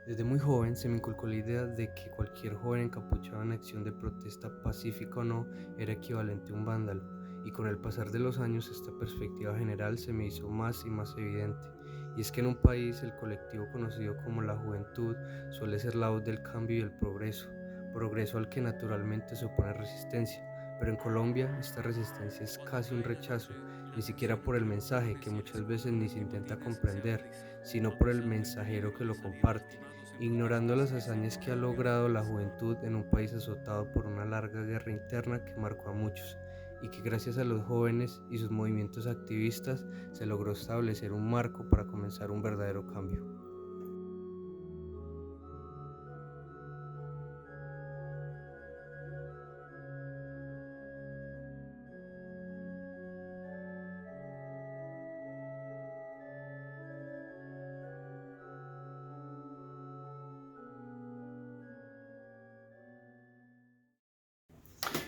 Desde muy joven se me inculcó la idea de que cualquier joven encapuchado en acción de protesta pacífica o no era equivalente a un vándalo, y con el pasar de los años esta perspectiva general se me hizo más y más evidente. Y es que en un país el colectivo conocido como la juventud suele ser la voz del cambio y el progreso, progreso al que naturalmente se opone resistencia. Pero en Colombia esta resistencia es casi un rechazo, ni siquiera por el mensaje que muchas veces ni se intenta comprender, sino por el mensajero que lo comparte, ignorando las hazañas que ha logrado la juventud en un país azotado por una larga guerra interna que marcó a muchos, y que gracias a los jóvenes y sus movimientos activistas se logró establecer un marco para comenzar un verdadero cambio.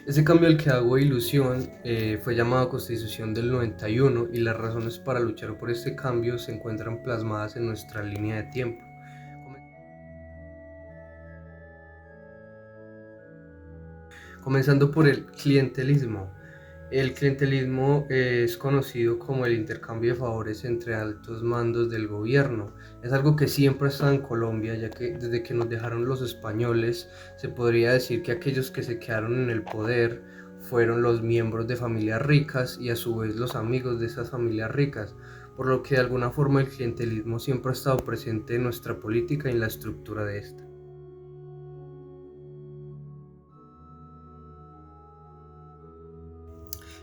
Ese cambio al que hago ilusión fue llamado Constitución del 91, y las razones para luchar por este cambio se encuentran plasmadas en nuestra línea de tiempo. Comenzando por el clientelismo. El clientelismo es conocido como el intercambio de favores entre altos mandos del gobierno. Es algo que siempre ha estado en Colombia, ya que desde que nos dejaron los españoles, se podría decir que aquellos que se quedaron en el poder fueron los miembros de familias ricas y a su vez los amigos de esas familias ricas, por lo que de alguna forma el clientelismo siempre ha estado presente en nuestra política y en la estructura de esta.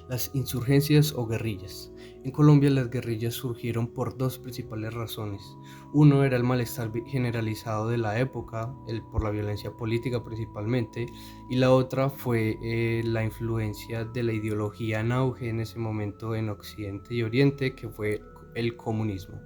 Las insurgencias o guerrillas. En Colombia las guerrillas surgieron por dos principales razones. Uno era el malestar generalizado de la época, por la violencia política principalmente, y la otra fue la influencia de la ideología en auge en ese momento en Occidente y Oriente, que fue el comunismo.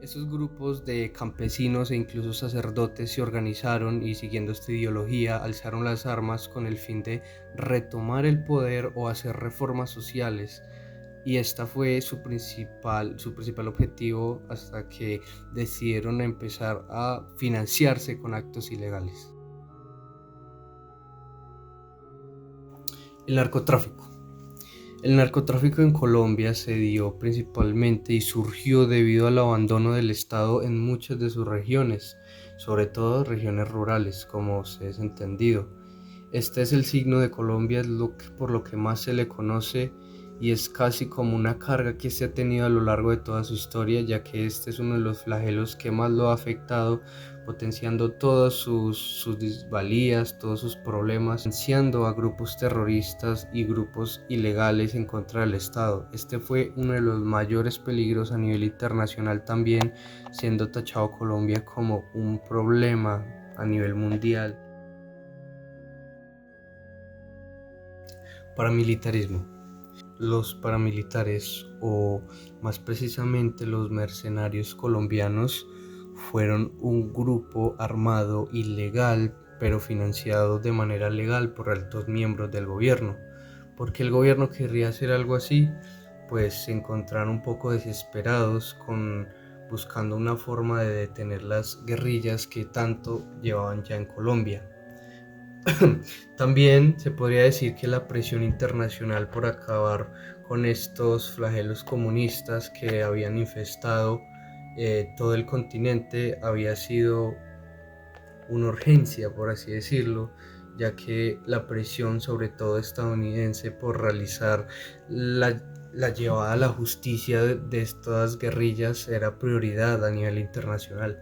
Estos grupos de campesinos e incluso sacerdotes se organizaron y, siguiendo esta ideología, alzaron las armas con el fin de retomar el poder o hacer reformas sociales. Y esta fue su principal objetivo, hasta que decidieron empezar a financiarse con actos ilegales. El narcotráfico. El narcotráfico en Colombia se dio principalmente y surgió debido al abandono del Estado en muchas de sus regiones, sobre todo regiones rurales, como se es entendido. Este es el signo de Colombia, es por lo que más se le conoce, y es casi como una carga que se ha tenido a lo largo de toda su historia, ya que este es uno de los flagelos que más lo ha afectado, potenciando todas sus desvalías, todos sus problemas, financiando a grupos terroristas y grupos ilegales en contra del Estado. Este fue uno de los mayores peligros a nivel internacional también, siendo tachado Colombia como un problema a nivel mundial. Paramilitarismo. Los paramilitares, o más precisamente los mercenarios colombianos, fueron un grupo armado ilegal pero financiado de manera legal por altos miembros del gobierno. ¿Por qué el gobierno querría hacer algo así? Pues se encontraron un poco desesperados buscando una forma de detener las guerrillas que tanto llevaban ya en Colombia. También se podría decir que la presión internacional por acabar con estos flagelos comunistas que habían infestado todo el continente había sido una urgencia, por así decirlo, ya que la presión, sobre todo estadounidense, por realizar la llevada a la justicia de estas guerrillas era prioridad a nivel internacional.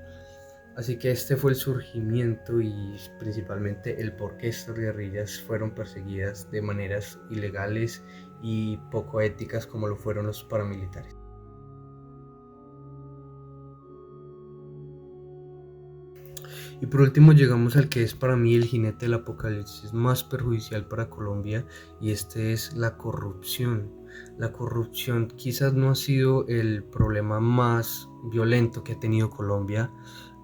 Así que este fue el surgimiento y principalmente el por qué estas guerrillas fueron perseguidas de maneras ilegales y poco éticas como lo fueron los paramilitares. Y por último llegamos al que es para mí el jinete del apocalipsis más perjudicial para Colombia, y este es la corrupción. La corrupción quizás no ha sido el problema más violento que ha tenido Colombia,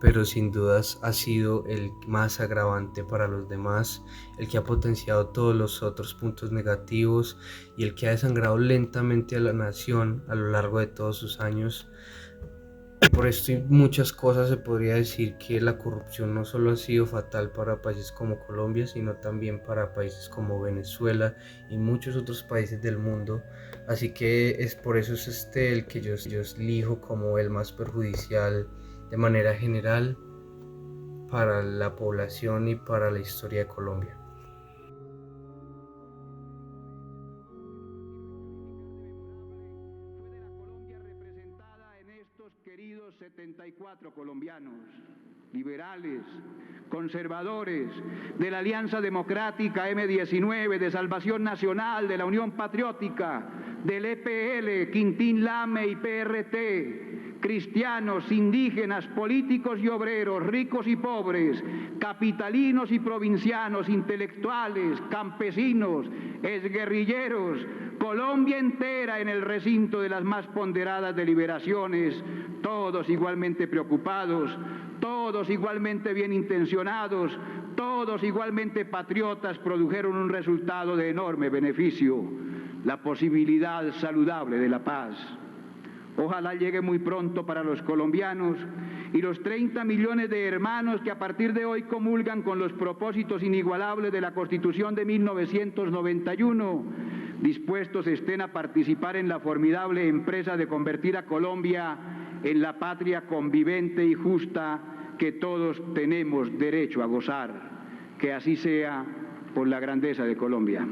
pero sin dudas ha sido el más agravante para los demás, el que ha potenciado todos los otros puntos negativos y el que ha desangrado lentamente a la nación a lo largo de todos sus años. Por esto y muchas cosas se podría decir que la corrupción no solo ha sido fatal para países como Colombia, sino también para países como Venezuela y muchos otros países del mundo. Así que es por eso es el que yo elijo como el más perjudicial de manera general para la población y para la historia de Colombia. Fue de la Colombia representada en estos queridos 74 colombianos, liberales, conservadores, de la Alianza Democrática M19, de Salvación Nacional, de la Unión Patriótica, del EPL, Quintín Lame y PRT, cristianos, indígenas, políticos y obreros, ricos y pobres, capitalinos y provincianos, intelectuales, campesinos, exguerrilleros, Colombia entera en el recinto de las más ponderadas deliberaciones, todos igualmente preocupados, todos igualmente bien intencionados, todos igualmente patriotas, produjeron un resultado de enorme beneficio, la posibilidad saludable de la paz. Ojalá llegue muy pronto para los colombianos y los 30 millones de hermanos que a partir de hoy comulgan con los propósitos inigualables de la Constitución de 1991, dispuestos estén a participar en la formidable empresa de convertir a Colombia en la patria convivente y justa que todos tenemos derecho a gozar. Que así sea por la grandeza de Colombia.